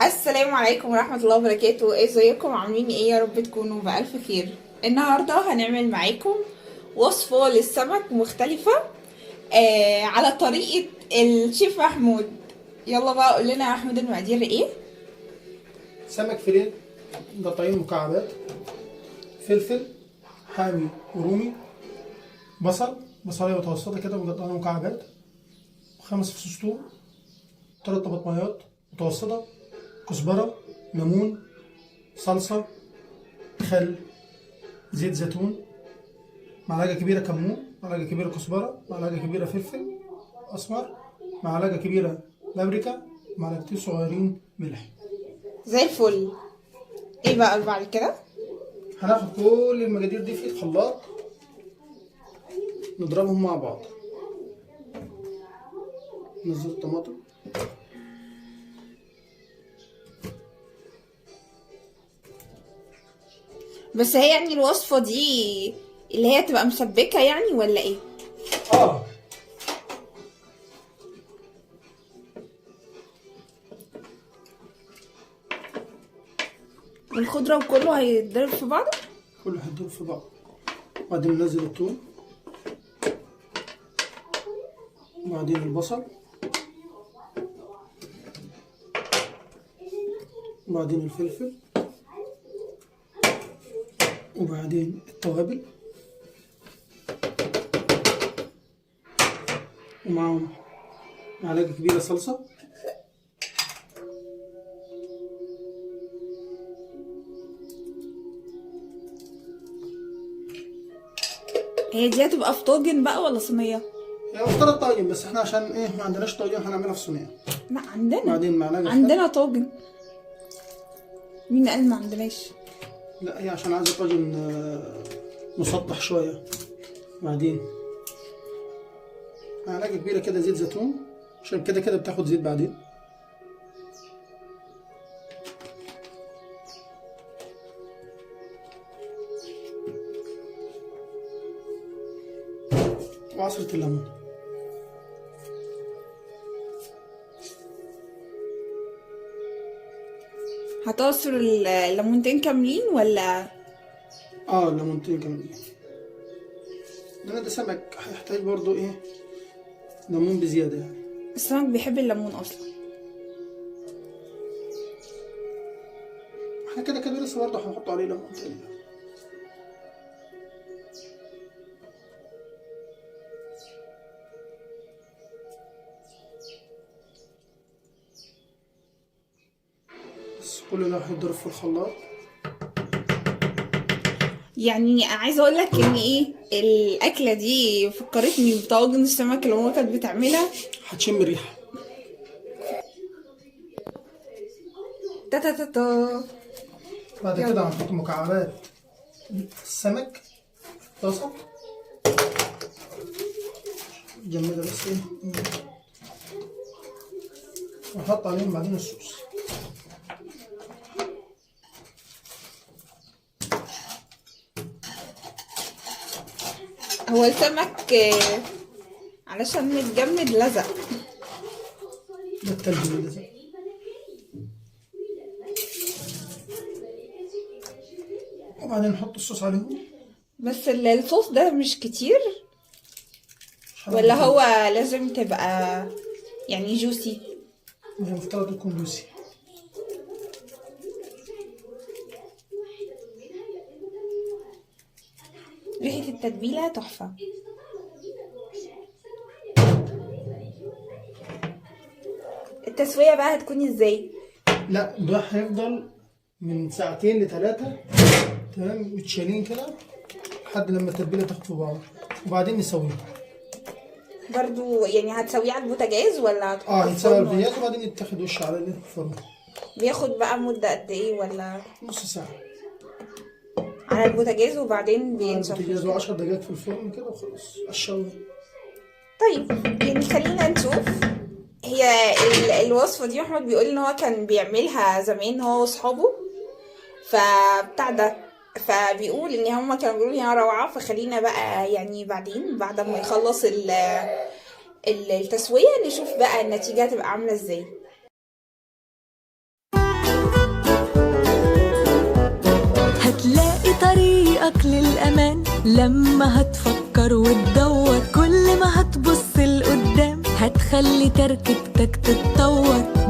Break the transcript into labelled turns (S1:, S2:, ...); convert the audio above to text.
S1: السلام عليكم ورحمة الله وبركاته. ازيكم؟ عاملين ايه؟ يا رب تكونوا بألف خير. النهاردة هنعمل معاكم وصفة للسمك مختلفة على طريقة الشيف محمود. يلا بقى قول لنا يا محمود المقادير ايه؟
S2: سمك فيليه مقطعين مكعبات، فلفل حامي ورومي، بصلايه متوسطه كده مقطعينها مكعبات، 5 فصوص توم، 3 طماطميات متوسطه، كزبره، ليمون، صلصه، خل، زيت زيتون، معلقه كبيره كمون، معلقه كبيره كزبره، معلقه كبيره فلفل اسمر، معلقه كبيره بابريكا، معلقتين صغيرين ملح.
S1: زي الفل. ايه بقى بعد كده؟
S2: هناخد كل المقادير دي في الخلاط نضربهم مع بعض. ننزل الطماطم،
S1: بس هي يعني الوصفة دي اللي هي تبقى مسبكة يعني ولا ايه؟
S2: اه
S1: الخضرة وكله هيتضرب في بعضه؟
S2: كله هيدوب في بعض. وبعدين ننزل الثوم، وبعدين البصل، وبعدين الفلفل، وبعدين التوابل، ومعاهم معلقة كبيرة صلصة،
S1: هي دي هتبقى في طاجن بقى ولا صينية؟
S2: هي مفترض طاجن، بس احنا عشان ايه ما عندناش طاجن هنعملها في صينية.
S1: لا عندنا.
S2: بعدين معلقة
S1: عندنا طاجن. مين قال ما عندناش؟
S2: لا، هي عشان عايزة طاجن مسطح شوية. بعدين معلقة كبيرة كده زيت زيتون، عشان كده كده بتاخد زيت بعدين. وعصرة الليمون.
S1: هتعصر الليمونتين كاملين ولا؟
S2: ليمونتين كمان. لأن ده سمك هيحتاج برضو ايه ليمون بزيادة يعني.
S1: السمك بيحب الليمون اصلا.
S2: احنا كده كده لسه برضه هنحط عليه ليمون تاني. بس كل ده هيتضرب في الخلاط.
S1: يعني عايزه اقول لك ان ايه الاكله دي فكرتني بطاجن السمك اللي ماما كانت بتعملها.
S2: هتشم الريحة.
S1: تا تا تا تا.
S2: بعد كده هنحط مكعبات السمك في طاسة. جمدها بس ايه، ونحط عليهم بعدين الصوص.
S1: هو السمك علشان متجمد لزق.
S2: ده التلج اللي لازم. وبعدين نحط الصوص عليهم.
S1: بس الصوص ده مش كتير ولا هو لازم تبقى يعني جوسي؟
S2: هي مفترض يكون جوسي.
S1: ريحه التتبيله تحفه. التسويه بقى هتكون ازاي؟
S2: لا، ده هيفضل من 2 ل3 تمام متشالين كده لحد لما التتبيله تاخد في بعض، وبعدين نسويها.
S1: برضو يعني هتسويه على البوتاجاز ولا هتحطه في
S2: يتسوى
S1: الفرن
S2: البياض
S1: ولا؟
S2: وبعدين يتاخد وش على الفرن.
S1: بياخد بقى مدة قد ايه ولا؟
S2: نص ساعه
S1: على البوتاجاز وبعدين
S2: على
S1: بينشف؟
S2: البوتاجاز، و10 دقايق في الفرن كده وخلاص الشوي.
S1: طيب يعني خلينا نشوف. هي الوصفة دي محمود بيقول ان هو كان بيعملها زمان هو واصحابه فبتاع ده، فبيقول ان هما كانوا بيقولوا ان هي روعة. فخلينا بقى يعني بعدين بعد ما يخلص التسوية نشوف بقى النتيجة هتبقى عاملة ازاي.
S3: طريقك للأمان. لما هتفكر وتدور، كل ما هتبص لقدام هتخلي تركيبتك تتطور.